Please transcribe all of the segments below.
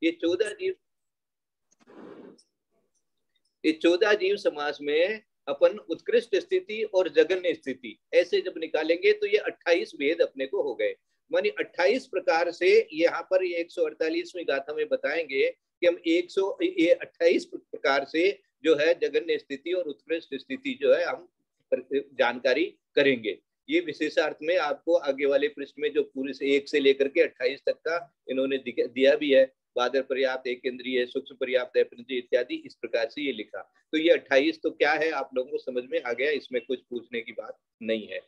ये 14 जीव समास में अपन उत्कृष्ट स्थिति और जघन्य स्थिति ऐसे जब निकालेंगे तो ये 28 भेद अपने को हो गए। मानी 28 प्रकार से यहाँ पर ये 148वीं गाथा में बताएंगे कि हम 28 प्रकार से जो है जघन्य स्थिति और उत्कृष्ट स्थिति जो है हम जानकारी करेंगे। ये विशेषार्थ में आपको आगे वाले पृष्ठ में जो पूरे से 1 से लेकर के 28 तक का इन्होंने दिया भी है। बादर पर्याप्त, एक इंद्रिय, सूक्ष्म पर्याप्त, अपरिंद्रिय इत्यादि इस प्रकार से ये लिखा। तो ये 28 तो क्या है आप लोगों को समझ में आ गया, इसमें कुछ पूछने की बात नहीं है।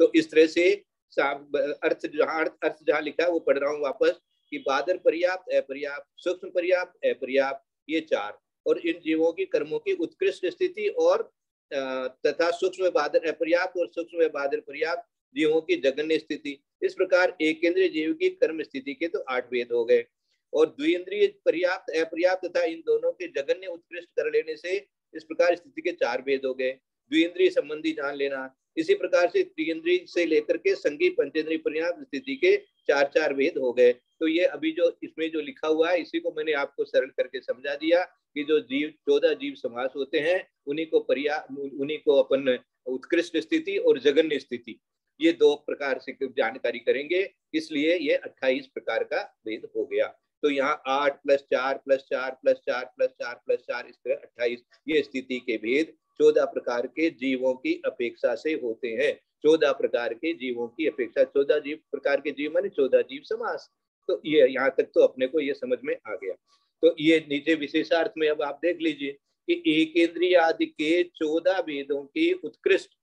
तो इस तरह से अर्थ जहाँ लिखा है वो पढ़ रहा हूँ वापस कि बादर पर्याप्त, अपर्याप्त, सूक्ष्म पर्याप्त, अपर्याप्त, ये 4, और इन जीवों की कर्मों की उत्कृष्ट स्थिति और तथा सूक्ष्म बादर अपर्याप्त और सूक्ष्म बादर पर्याप्त जीवों की जघन्य स्थिति। इस प्रकार एक केंद्रीय जीव की कर्म स्थिति के तो 8 भेद हो गए, और द्विइंद्रिय पर्याप्त, अपर्याप्त तथा इन दोनों के जघन्य उत्कृष्ट कर लेने से इस प्रकार स्थिति के 4 भेद हो गए। द्विइंद्रिय संबंधी जान लेना, इसी प्रकार से त्रिइंद्रिय से लेकर के संगी पंचेंद्रिय पर्याप्त स्थिति के 4 भेद हो गए। तो ये अभी जो इसमें जो लिखा हुआ है इसी को मैंने आपको सरल करके समझा दिया कि जो जीव 14 जीव समास होते हैं उन्हीं को अपन उत्कृष्ट स्थिति और जघन्य स्थिति ये 2 प्रकार से जानकारी करेंगे, इसलिए ये 28 प्रकार का भेद हो गया। तो यहाँ 8 + 4 + 4 + 4 + 4 + 4 इस तरह 28 ये स्थिति के भेद 14 प्रकार के जीवों की अपेक्षा से होते हैं। 14 प्रकार के जीवों की अपेक्षा, 14 जीव प्रकार के जीव माने 14 जीव समास। तो ये यहाँ तक तो अपने को ये समझ में आ गया। तो ये नीचे विशेषार्थ में अब आप देख लीजिए कि एकेंद्रिय आदि के 14 भेदों की उत्कृष्ट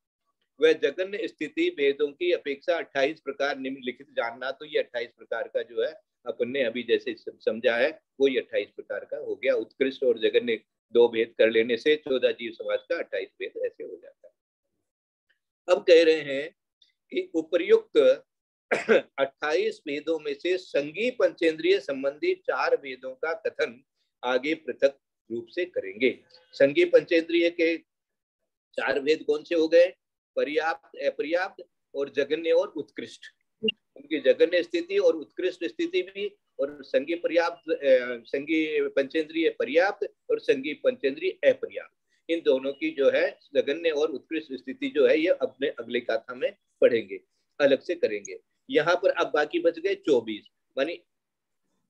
व जघन्य स्थिति भेदों की अपेक्षा 28 प्रकार निम्नलिखित जानना। तो ये 28 प्रकार का जो है अपन ने अभी जैसे समझा है वो ये 28 प्रकार का हो गया। उत्कृष्ट और जघन्य 2 भेद कर लेने से 14 जीव समाज का 28 भेद ऐसे हो जाता है। अब कह रहे हैं कि उपर्युक्त 28 भेदों में से संगी पंचेंद्रिय संबंधी 4 भेदों का कथन आगे पृथक रूप से करेंगे। संगी पंचेंद्रिय के 4 भेद कौन से हो गए? पर्याप्त, अपर्याप्त और जघन्य और उत्कृष्ट। उनकी जघन्य स्थिति और उत्कृष्ट स्थिति भी, और संगी पर्याप्त, संगी पंचेंद्रिय पर्याप्त और संगी पंचेंद्रिय अपर्याप्त, इन दोनों की जो है जघन्य और उत्कृष्ट स्थिति जो है ये अपने अगले कथा में पढ़ेंगे, अलग से करेंगे। यहाँ पर अब बाकी बच गए 24, मानी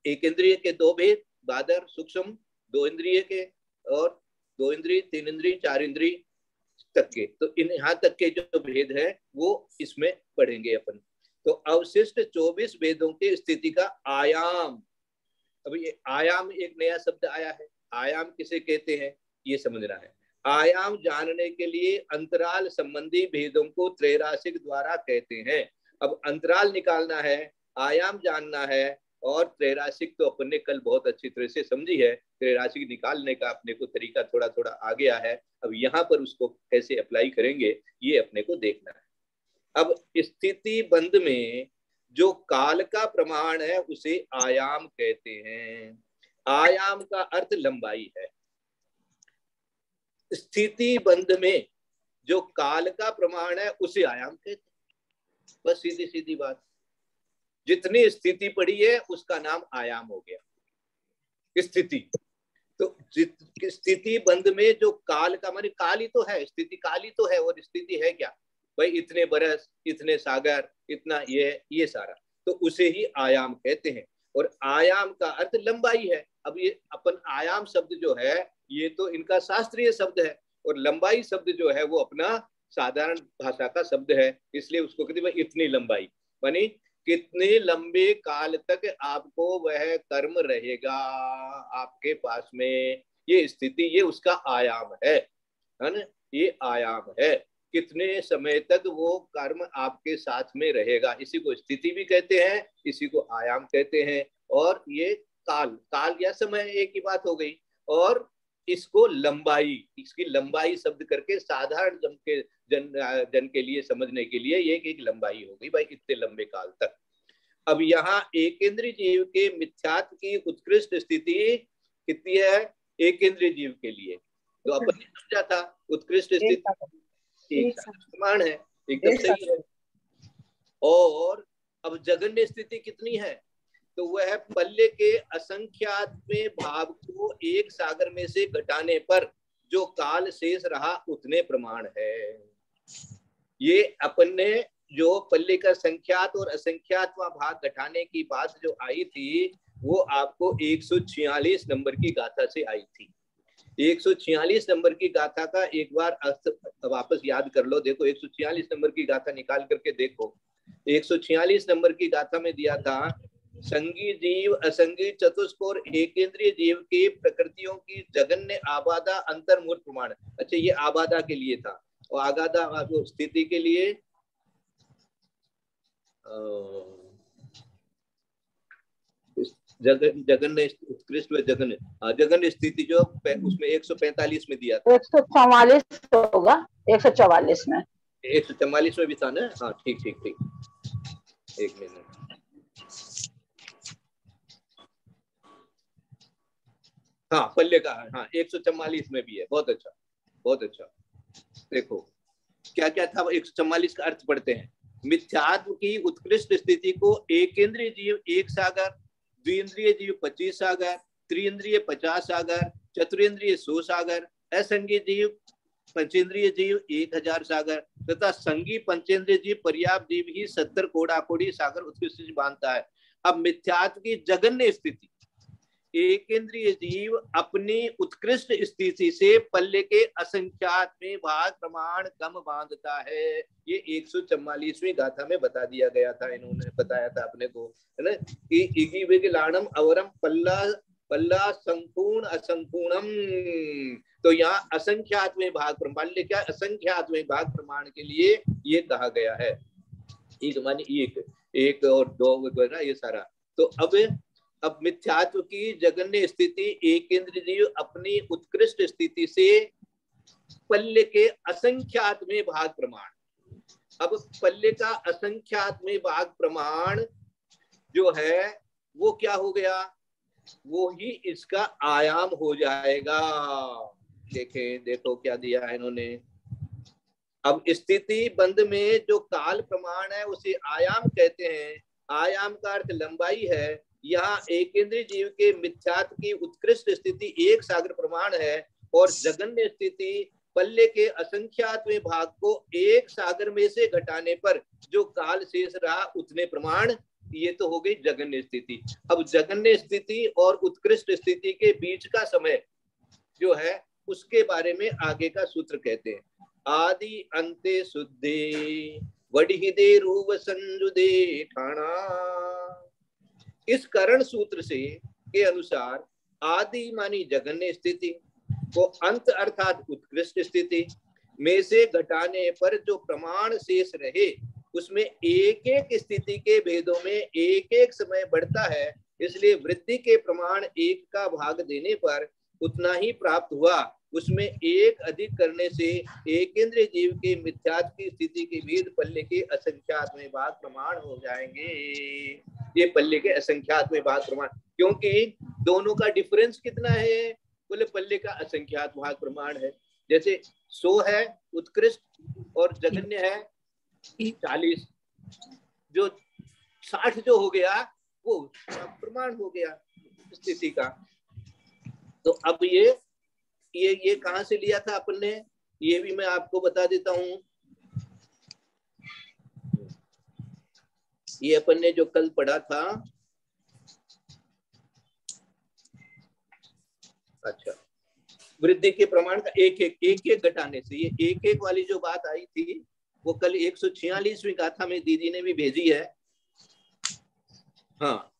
एक इंद्रिय के 2 भेद, बादर सूक्ष्म, 2 इंद्रिय के, और 2 इंद्रिय, 3 इंद्रिय, 4 इंद्रिय तक के। तो इन यहाँ तक के जो भेद है वो इसमें पढ़ेंगे अपन। तो अवशिष्ट 24 भेदों की स्थिति का आयाम, अब ये आयाम एक नया शब्द आया है। आयाम किसे कहते हैं ये समझना है। आयाम जानने के लिए अंतराल संबंधी भेदों को त्रैराशिक द्वारा कहते हैं। अब अंतराल निकालना है, आयाम जानना है, और त्रैराशिक तो अपन ने कल बहुत अच्छी तरह से समझी है। त्रैराशिक निकालने का अपने को तरीका थोड़ा थोड़ा आ गया है। अब यहाँ पर उसको कैसे अप्लाई करेंगे ये अपने को देखना है। अब स्थिति बंध में जो काल का प्रमाण है उसे आयाम कहते हैं। आयाम का अर्थ लंबाई है। स्थिति बंध में जो काल का प्रमाण है उसे आयाम कहते हैं। बस सीधी सीधी बात। जितनी स्थिति पड़ी है उसका नाम आयाम हो गया स्थिति। तो स्थिति बंध में जो काल का माने काल ही तो है, स्थिति काल ही तो है, और स्थिति है क्या भाई? इतने बरस, इतने सागर, इतना ये सारा, तो उसे ही आयाम कहते हैं। और आयाम का अर्थ लंबाई है। अब ये अपन आयाम शब्द जो है ये तो इनका शास्त्रीय शब्द है, और लंबाई शब्द जो है वो अपना साधारण भाषा का शब्द है, इसलिए उसको कहते हैं इतनी लंबाई, मानी कितने लंबे काल तक आपको वह कर्म रहेगा आपके पास में, ये स्थिति, ये उसका आयाम है ना? ये आयाम है, कितने समय तक वो कर्म आपके साथ में रहेगा। इसी को स्थिति भी कहते हैं, इसी को आयाम कहते हैं। और ये काल या समय एक ही बात हो गई, और इसको लंबाई, इसकी लंबाई शब्द करके साधारण जन के लिए समझने के लिए ये एक लंबाई हो गई भाई, इतने लंबे काल तक। अब यहाँ एकेंद्रीय जीव के मिथ्यात्व की उत्कृष्ट स्थिति कितनी है एकेंद्रीय जीव के लिए? तो अपन ने समझा था उत्कृष्ट स्थिति एक समान है, एकदम सही है। और अब जघन्य स्थिति कितनी है? तो वह पल्ले के असंख्यात्मक भाव को एक सागर में से घटाने पर जो काल शेष रहा उतने प्रमाण है। ये अपन ने जो पल्ले का संख्यात और असंख्यातवा भाग घटाने की बात जो आई थी वो आपको 146 नंबर की गाथा से आई थी। 146 नंबर की गाथा का एक बार अर्थ वापस याद कर लो। देखो 146 नंबर की गाथा निकाल करके देखो। 146 नंबर की गाथा में दिया था संगी जीव असंगी चतुष्क और एकेंद्रीय जीव के प्रकृतियों की जगन्य आबादा अंतर्मूर्त प्रमाण। अच्छा, ये आबादा के लिए था और आगादा स्थिति के लिए जगन्य उत्कृष्ट व जगन्य स्थिति जो उसमें 145 में दिया था। 144 होगा, 144 में 144 में भी था ना। हाँ ठीक ठीक ठीक, एक मिनट। हाँ पल्ले का, हाँ 144 में भी है। बहुत अच्छा बहुत अच्छा। देखो क्या क्या था 144 का अर्थ पढ़ते हैं। मिथ्यात्व की उत्कृष्ट स्थिति को एकेंद्रीय जीव 1 सागर, द्विंद्रिय जीव 25 सागर, त्रिइंद्रिय 50 सागर, चतुरेंद्रिय 100 सागर, असंगी जीव पंचेंद्रिय जीव 1000 सागर तथा संगी पंचेंद्रिय जीव पर्याप्त जीव ही 70 कोड़ा-कोड़ी सागर उत्कृष्ट मानता है। अब मिथ्यात्व की जगन्य स्थिति, एकेंद्रीय जीव अपनी उत्कृष्ट स्थिति से पल्ले के असंख्यात में भाग प्रमाण कम बांधता है। ये 144वीं गाथा में बता दिया गया था, इन्होंने बताया था अपने को, है ना, कि इगी विगलाणम अवरम पल्ला पल्ला संपूर्ण असंपूर्णम। तो यहाँ असंख्यात में भाग प्रमाण, क्या असंख्यात में भाग प्रमाण के लिए ये कहा गया है। एक मानी एक और दो ना, ये सारा। तो अब मिथ्यात्व की जगन्य स्थिति, एकेंद्रीय जीव अपनी उत्कृष्ट स्थिति से पल्ले के असंख्यात में भाग प्रमाण। अब पल्ले का असंख्यात में भाग प्रमाण जो है वो क्या हो गया, वो ही इसका आयाम हो जाएगा। देखें, देखो क्या दिया है इन्होंने। अब स्थिति बंध में जो काल प्रमाण है उसे आयाम कहते हैं। आयाम का अर्थ लंबाई है। यहाँ एकेंद्रीय जीव के मिथ्यात्व की उत्कृष्ट स्थिति 1 सागर प्रमाण है और जगन्य स्थिति पल्ले के असंख्यातवें भाग को 1 सागर में से घटाने पर जो काल शेष रहा उतने प्रमाण। ये तो हो गई जगन्य स्थिति। अब जगन्य स्थिति और उत्कृष्ट स्थिति के बीच का समय जो है उसके बारे में आगे का सूत्र कहते हैं। आदि अंते शुद्धे वडिहिदे रूप संजुदे ठाणा। इस करण सूत्र से के अनुसार आदि मानी जगन्य स्थिति को अंत अर्थात उत्कृष्ट स्थिति में से घटाने पर जो प्रमाण शेष रहे उसमें एक एक स्थिति के भेदों में एक एक समय बढ़ता है। इसलिए वृद्धि के प्रमाण 1 का भाग देने पर उतना ही प्राप्त हुआ। उसमें 1 अधिक करने से एकेंद्रीय जीव के मिथ्यात्व की स्थिति के भेद पल्ले के असंख्यात में भाग प्रमाण हो जाएंगे। ये पल्ले के असंख्यात में भाग प्रमाण, क्योंकि दोनों का डिफरेंस कितना है, बोले पल्ले का असंख्यात भाग प्रमाण है। जैसे 100 है उत्कृष्ट और जगन्य है 40, जो 60 जो हो गया वो प्रमाण हो गया स्थिति का। तो अब ये कहां से लिया था अपन ने, ये भी मैं आपको बता देता हूं। ये अपन ने जो कल पढ़ा था, अच्छा, वृद्धि के प्रमाण का एक एक घटाने से, ये एक एक वाली जो बात आई थी वो कल 146वीं गाथा में दीदी ने भी भेजी है। हाँ,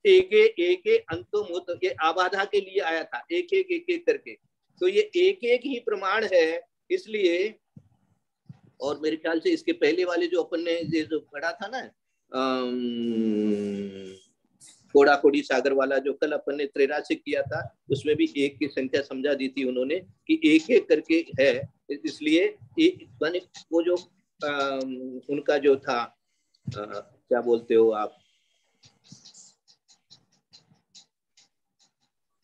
एक अंतो मुत, ये आबाधा के लिए आया था, एक एक करके। तो ये एक एक ही प्रमाण है, इसलिए। और मेरे ख्याल से इसके पहले वाले जो अपन ने जो पढ़ा था ना, कोड़ा कोड़ी सागर वाला जो कल अपन ने त्रैरासिक किया था, उसमें भी 1 की संख्या समझा दी थी उन्होंने कि एक एक करके है। इसलिए वो जो उनका जो था, क्या बोलते हो आप,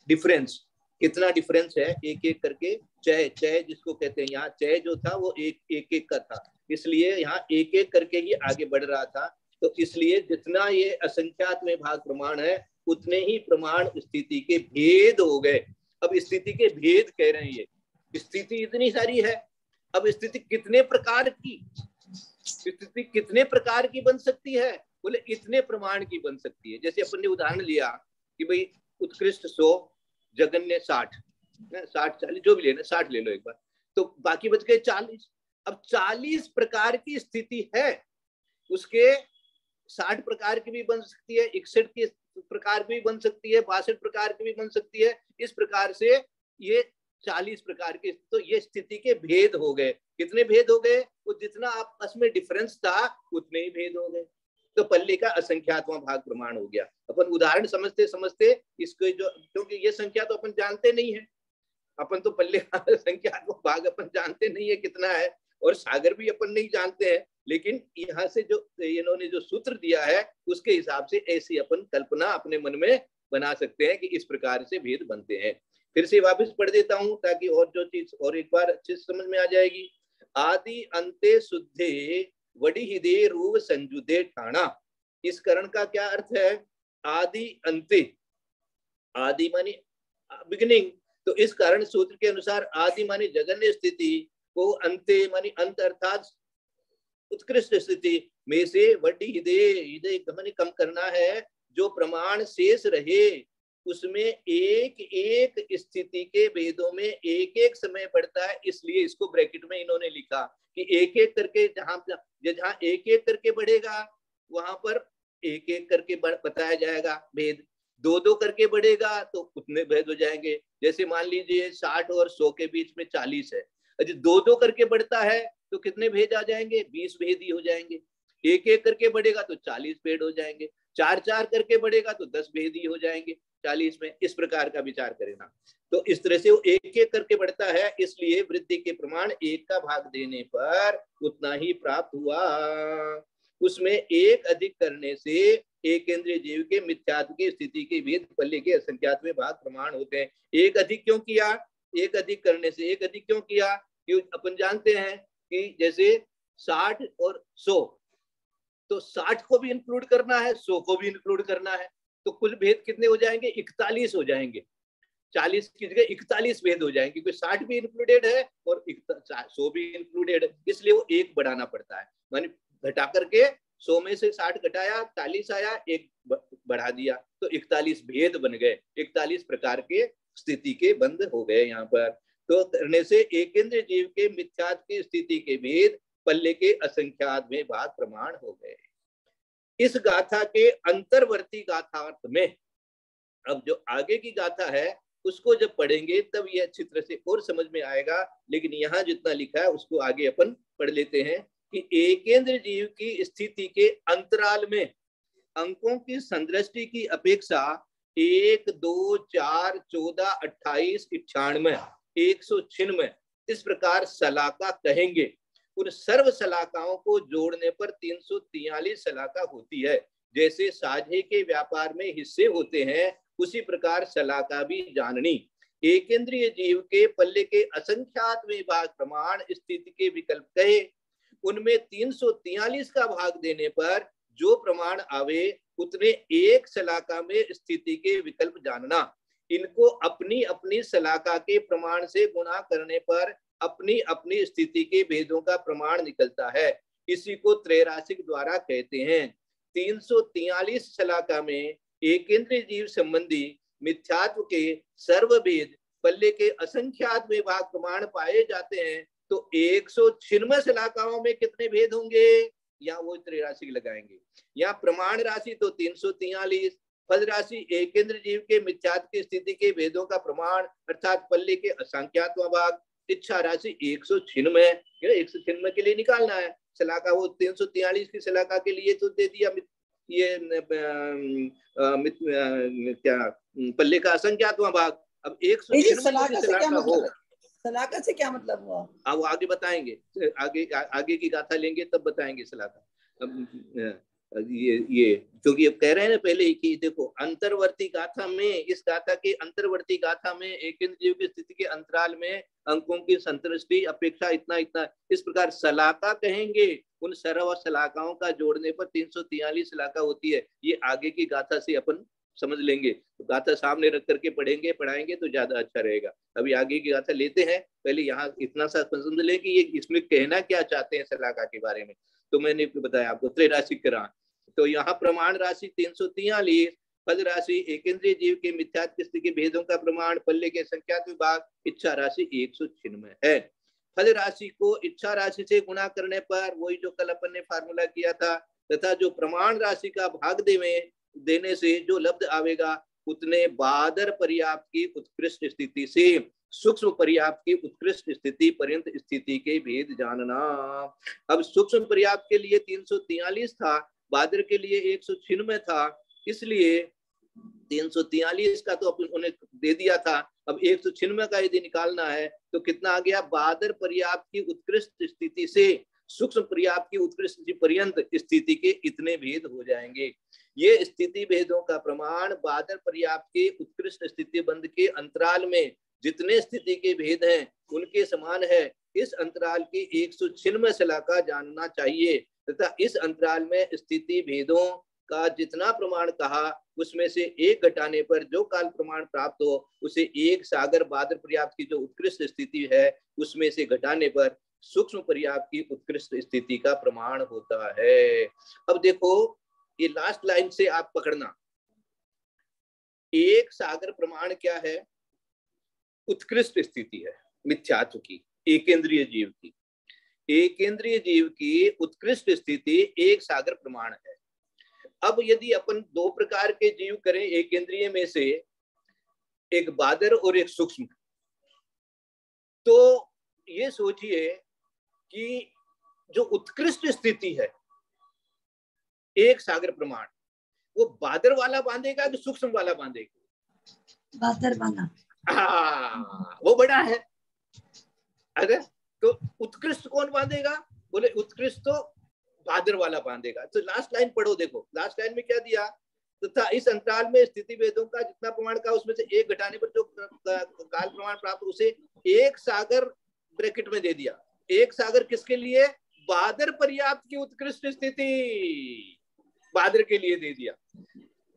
डिफरेंस, कितना डिफरेंस है एक एक करके। चय जिसको कहते हैं, यहाँ चय जो था वो एक एक का था, इसलिए यहाँ एक एक करके ही आगे बढ़ रहा था। तो इसलिए जितना ये असंख्यात में भाग प्रमाण है उतने ही प्रमाण स्थिति के भेद हो गए। अब स्थिति के भेद कह रहे हैं, ये स्थिति इतनी सारी है, अब स्थिति कितने प्रकार की, स्थिति कितने प्रकार की बन सकती है, बोले इतने प्रमाण की बन सकती है। जैसे अपन ने उदाहरण लिया कि भाई उत्कृष्ट 100, जगन्य 60, 40 जो भी लेना, 60 ले लो एक बार, तो बाकी बच गए 40। अब 40 प्रकार की स्थिति है, उसके 60 प्रकार की भी बन सकती है, 61 की प्रकार की भी बन सकती है, 62 प्रकार की भी बन सकती है। इस प्रकार से ये 40 प्रकार की, तो ये स्थिति के भेद हो गए। कितने भेद हो गए? वो जितना आपस में डिफरेंस था उतने ही भेद हो गए। तो पल्ले का असंख्यातवां भाग प्रमाण हो गया। अपन उदाहरण समझते समझते इसको, जो क्योंकि ये संख्या तो अपन जानते नहीं है, अपन तो पल्ले का असंख्यातवां भाग अपन जानते नहीं है कितना है, और सागर भी अपन नहीं जानते हैं, लेकिन यहाँ से जो इन्होंने जो सूत्र दिया है उसके हिसाब से ऐसी अपन कल्पना अपने मन में बना सकते हैं कि इस प्रकार से भेद बनते हैं। फिर से वापस पढ़ देता हूं ताकि और जो चीज और एक बार अच्छे से समझ में आ जाएगी। आदि अंते शुद्धे वडी हृदय रूप संजुदे ठाणा। इस करण का क्या अर्थ है? आदि अंते, आदि मानी बिगिनिंग, तो इस कारण सूत्र के अनुसार आदि मानी जगन्य स्थिति को, अंते मानी अंत अर्थात उत्कृष्ट स्थिति में से वडी हृदय, हृदय कम करना है, जो प्रमाण शेष रहे उसमें एक एक स्थिति के भेदों में एक एक समय बढ़ता है। इसलिए इसको ब्रैकेट में इन्होंने लिखा कि एक एक करके, जहां एक एक करके बढ़ेगा वहां पर एक एक करके बताया जाएगा भेद। दो दो करके बढ़ेगा तो उतने भेद हो जाएंगे। जैसे मान लीजिए 60 और 100 के बीच में 40 है, यदि दो दो करके बढ़ता है तो कितने भेद आ जाएंगे? 20 भेद ही हो जाएंगे। एक एक करके बढ़ेगा तो 40 भेद हो जाएंगे। चार चार करके बढ़ेगा तो 10 भेद ही हो जाएंगे 40 में। इस प्रकार का विचार करेगा। तो इस तरह से वो एक एक करके बढ़ता है, इसलिए वृद्धि के प्रमाण एक का भाग देने पर उतना ही प्राप्त हुआ। उसमें एक अधिक करने से एक केंद्रीय जीव के मिथ्यात्व की स्थिति के भेद पल्ले के असंख्यात में भाग प्रमाण होते हैं। एक अधिक क्यों किया? एक अधिक करने से, एक अधिक क्यों किया? क्यों अपन जानते हैं कि जैसे 60 और 100, तो 60 को भी इंक्लूड करना है, 100 को भी इंक्लूड करना है, तो कुल भेद कितने हो जाएंगे? 41 हो जाएंगे। 40 की जगह 41 भेद हो जाएंगे, क्योंकि 60 भी इंक्लूडेड है और 100 भी इंक्लूडेड है, इसलिए वो एक बढ़ाना पड़ता है। माने घटा करके 100 में से 60 घटाया, 40 आया, एक बढ़ा दिया, तो 41 भेद बन गए। 41 प्रकार के स्थिति के बंद हो गए यहाँ पर। तो करने से एक केंद्रीय जीव के मिथ्यात्व की स्थिति के भेद पल्ले के असंख्यात में भाग प्रमाण हो गए। इस गाथा के अंतर्वर्ती गाथार्थ में अब जो आगे की गाथा है उसको जब पढ़ेंगे तब ये अच्छी तरह से और समझ में आएगा। लेकिन यहाँ जितना लिखा है उसको आगे अपन पढ़ लेते हैं कि एकेंद्र जीव की स्थिति के अंतराल में अंकों की संदृष्टि की अपेक्षा 1, 2, 4, 14, 28, 98, 196 इस प्रकार सलाका कहेंगे। उन सर्व सलाकाओं को जोड़ने पर 343 सलाका होती है। जैसे साझे के व्यापार में हिस्से होते हैं उसी प्रकार सलाका भी जाननी। एकेंद्रीय जीव के पल्ले के असंख्यात में भाग प्रमाण स्थिति के विकल्प कहे, उनमें 343 का भाग देने पर जो प्रमाण आवे उतने एक सलाका में स्थिति के विकल्प जानना। इनको अपनी अपनी सलाका के प्रमाण से गुणा करने पर अपनी अपनी स्थिति के भेदों का प्रमाण निकलता है। इसी को त्रैराशिक द्वारा कहते हैं। 343 सलाका में एकेंद्रीय जीव संबंधी मिथ्यात्व के सर्वभेद पल्ले के असंख्यात में भाग प्रमाण पाए जाते हैं। तो 196 सलाकाओं में कितने भेद होंगे? यहाँ वो त्रैराशिक लगाएंगे। यहाँ प्रमाण राशि तो 343, फल राशि एकेंद्र जीव के मिथ्यात्व की स्थिति के भेदों का प्रमाण अर्थात पल्ले के असंख्यातवां भाग, इच्छा राशि 196, 196 के लिए निकालना है सलाका। वो 343 की सलाका के लिए तो दे दिया ये क्या पल्ले का असंख्यातवां भाग। अब 196 सलाका हो, सलाका से क्या मतलब हुआ? वो आगे बताएंगे, आगे की गाथा लेंगे तब बताएंगे सलाका। ये क्योंकि अब कह रहे हैं ना पहले ही कि देखो अंतर्वर्ती गाथा में, इस गाथा के अंतर्वर्ती गाथा में एक जीव की स्थिति के अंतराल में अंकों की संतुष्टि अपेक्षा इतना इतना, इस प्रकार सलाका कहेंगे। उन सर्व सलाकाओं का जोड़ने पर 343 सलाका होती है। ये आगे की गाथा से अपन समझ लेंगे, तो गाथा सामने रख करके पढ़ाएंगे तो ज्यादा अच्छा रहेगा। अभी आगे की गाथा लेते हैं, पहले यहाँ इतना सा समझ लें कि ये इसमें कहना क्या चाहते हैं सलाका के बारे में। तो मैंने बताया आपको त्रैराशिक करान, तो यहाँ प्रमाण राशि 343, फल राशि एकेंद्रीय जीव के मिथ्यात्व स्थिति के भेदों का प्रमाण, पल्ले के संख्यात विभाग, इच्छा राशि 196 है। फल राशि को इच्छा राशि से गुणा करने पर वही जो कल अपन ने फार्मूला किया था, तथा जो प्रमाण राशि का भाग देने से जो लब्ध आवेगा उतने बादर पर्याप्त की उत्कृष्ट स्थिति से सूक्ष्म पर्याप्त की उत्कृष्ट स्थिति पर्यंत स्थिति के भेद जानना। अब सूक्ष्म पर्याप्त के लिए 343 था, बादर के लिए 196 था, इसलिए 343 का तो उन्हें दे दिया था। अब 196 का यदि निकालना है तो कितना आ गया, बादर पर्याप्त की उत्कृष्ट स्थिति से सूक्ष्म पर्याप्त की उत्कृष्ट पर्यंत स्थिति के इतने भेद हो जाएंगे। ये स्थिति भेदों का प्रमाण बादर पर्याप्त के उत्कृष्ट स्थिति बंध के अंतराल में जितने स्थिति के भेद हैं उनके समान है। इस अंतराल की 196 सलाका जानना चाहिए तथा इस अंतराल में स्थिति भेदों का जितना प्रमाण कहा उसमें से एक घटाने पर जो काल प्रमाण प्राप्त हो उसे एक सागर बादर पर्याप्त की जो उत्कृष्ट स्थिति है उसमें से घटाने पर सूक्ष्म पर्याप्त की उत्कृष्ट स्थिति का प्रमाण होता है। अब देखो ये लास्ट लाइन से आप पकड़ना, एक सागर प्रमाण क्या है, उत्कृष्ट स्थिति है मिथ्यात्व की, एकेंद्रीय जीव की। एकेंद्रीय जीव की उत्कृष्ट स्थिति एक सागर प्रमाण है। अब यदि अपन दो प्रकार के जीव करें एकेंद्रीय में से, एक बादर और एक सूक्ष्म, तो ये सोचिए कि जो उत्कृष्ट स्थिति है एक सागर प्रमाण, वो बादर वाला बांधेगा कि सूक्ष्म वाला बांधेगा? बादर वाला। वो बड़ा है। अरे तो उत्कृष्ट कौन बांधेगा? बोले उत्कृष्ट तो बादर वाला बांधेगा। तो लास्ट लाइन पढ़ो, देखो लास्ट लाइन में क्या दिया, तथा इस अंतराल में स्थिति भेदों का जितना प्रमाण का उसमें से एक घटाने पर जो काल प्रमाण प्राप्त उसे एक सागर ब्रैकेट में दे दिया। एक सागर किसके लिए? बादर पर्याप्त की उत्कृष्ट स्थिति, बादर के लिए दे दिया।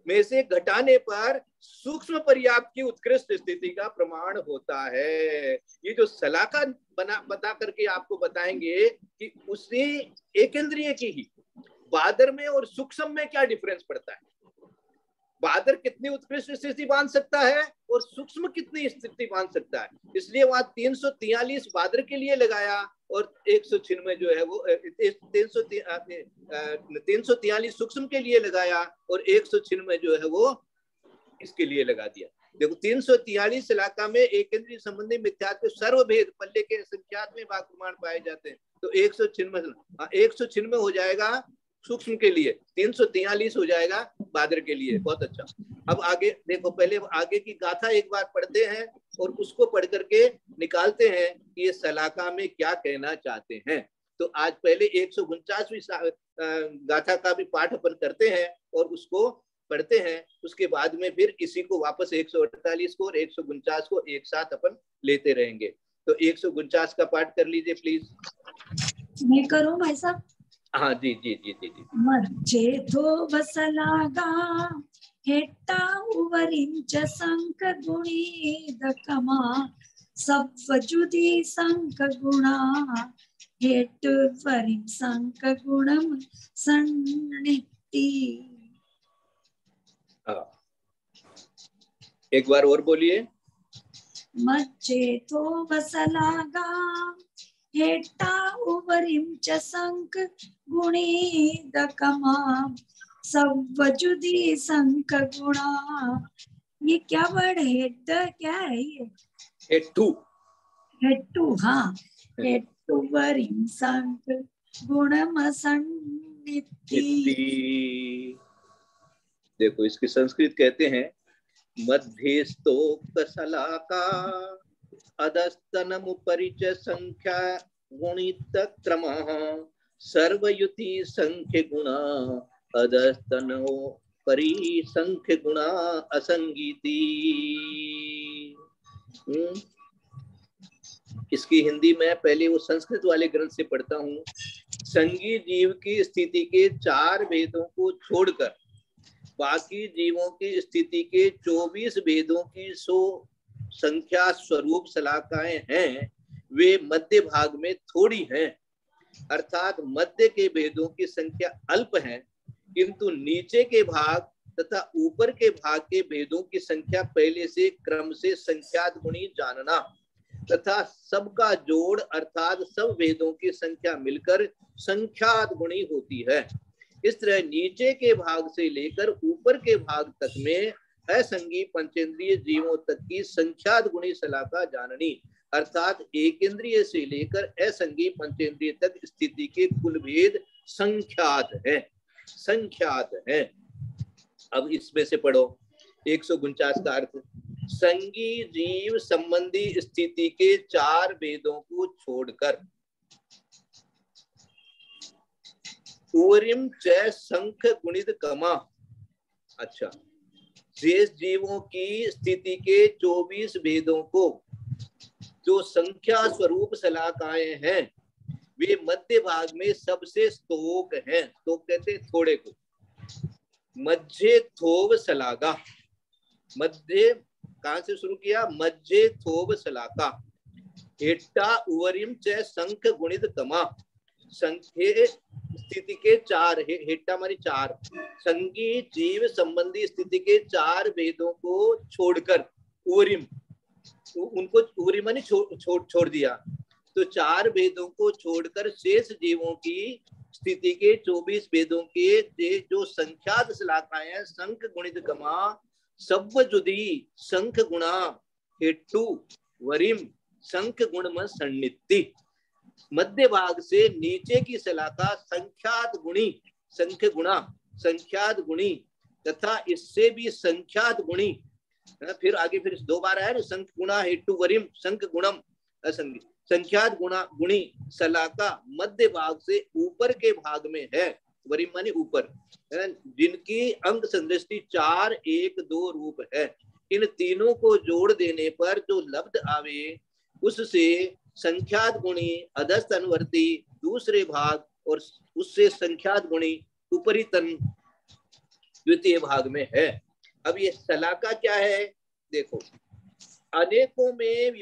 में से घटाने पर सूक्ष्म पर्याप्त की उत्कृष्ट स्थिति का प्रमाण होता है। ये जो सलाका बता करके आपको बताएंगे कि उसी एकेंद्रीय की ही बादर में और सूक्ष्म में क्या डिफरेंस पड़ता है। बादर कितनी उत्कृष्ट स्थिति बांध सकता है और सूक्ष्म कितनी स्थिति बांध सकता है। इसलिए वहां 343 बादर के लिए लगाया और 196 जो है वो 343 सूक्ष्म के लिए लगाया और 196 जो है वो इसके लिए लगा दिया। देखो 343 इलाका में एकेंद्रीय संबंधी मिथ्यात्व सर्वभेद पल्ले के संख्यात में भाग प्रमाण पाए जाते हैं। तो 196 हो जाएगा सूक्ष्म के लिए, 343 हो जाएगा बादर के लिए। बहुत अच्छा। अब आगे देखो, पहले आगे की गाथा एक बार पढ़ते हैं और उसको पढ़ करके निकालते हैं कि ये सलाका में क्या कहना चाहते हैं। तो आज पहले 149वीं गाथा का भी पाठ अपन करते हैं और उसको पढ़ते हैं। उसके बाद में फिर इसी को वापस 148 को और 149 को एक साथ अपन लेते रहेंगे। तो 149 का पाठ कर लीजिए प्लीज। मैं करूं भाई साहब? हाँ जी जी जी जी जी। मध्य तो बसलागा हेट्टा उवरिंच संक गुणी दकमा सवजुदी संक गुणा हेट वरिं संक गुणम सन्निति। एक बार और बोलिए। मध्य तो बसलागा हेट्टा उवरिं च संक गुणी दकमा सवजुदी संक गुणा। ये क्या वर्ड है? हेड क्या है ये? हेट्टू। हेट्टू, हाँ। हेट्टू वरिं संक गुणम सन्निति। देखो इसकी संस्कृत कहते हैं मध्यस्थो कसलाका अधस्तनमुपरि च संख्या गुणित क्रमः सर्वयुति संख्य गुणा अधस्तनो परिसंख्य गुणा असंगीति। इसकी हिंदी में पहले वो संस्कृत वाले ग्रंथ से पढ़ता हूँ। संगी जीव की स्थिति के 4 भेदों को छोड़कर बाकी जीवों की स्थिति के 24 भेदों की 100 संख्या स्वरूप शलाकाएं हैं, वे मध्य भाग में थोड़ी हैं, अर्थात मध्य के भेदों की संख्या अल्प है, किंतु नीचे के भाग तथा ऊपर के भाग के भेदों की संख्या पहले से क्रम से संख्यात गुणी जानना तथा सबका जोड़ अर्थात सब भेदों की संख्या मिलकर संख्यात गुणी होती है। इस तरह नीचे के भाग से लेकर ऊपर के भाग तक में असंगी पंचेंद्रिय जीवों तक की संख्यात गुणी शलाका जाननी, अर्थात एक इंद्रिय से लेकर असंगी पंचेंद्रिय तक स्थिति के कुल भेद संख्यात है, संख्यात है। अब इसमें से पढ़ो 149 का अर्थ। संगी जीव संबंधी स्थिति के 4 भेदों को छोड़कर उवरिम च संख गुणित कमा। अच्छा, शेष जीवों की स्थिति के 24 भेदों को जो संख्या स्वरूप शलाकाएं हैं, वे मध्य भाग में सबसे स्तोक हैं। स्तोक कहते हैं थोड़े को। मध्य थोव शलाका, मध्य कहां से शुरू किया? मध्य थोव शलाका। हेट्टा उवरिम च संख गुणित कमा। संख्य स्थिति के 4, हेट्टा मानी 4, संगी जीव संबंधी स्थिति के 4 भेदों को छोड़कर उवरिम, उनको उवरिम मानी छोड़ दिया, तो 4 भेदों को छोड़कर शेष जीवों की स्थिति के 24 भेदों के जो संख्यात शलाकाएं संख गुणित कमा सब्व जुदी संख गुणा हेट्टू वरिम संख गुणम सन्निति। मध्य भाग से नीचे की शलाका संख्यात गुणी, संख्य गुणा संख्यात गुणी तथा इससे भी संख्यात गुणी, फिर आगे फिर 2 बार आया ना, संख गुणा हेट्टू वरिम संख गुणम असंगी, संख्यात गुणा गुणी शलाका मध्य भाग से ऊपर के भाग में है, वरिम माने ऊपर, जिनकी अंक संदृष्टि 4, 1, 2 रूप है। इन तीनों को जोड़ देने पर जो लब्ध आवे उससे संख्यात गुणी अधस्थ अनुवर्ती दूसरे भाग और उससे संख्यात गुणी ऊपरी तन द्वितीय भाग में है। अब ये शलाका क्या है? देखो, अनेकों में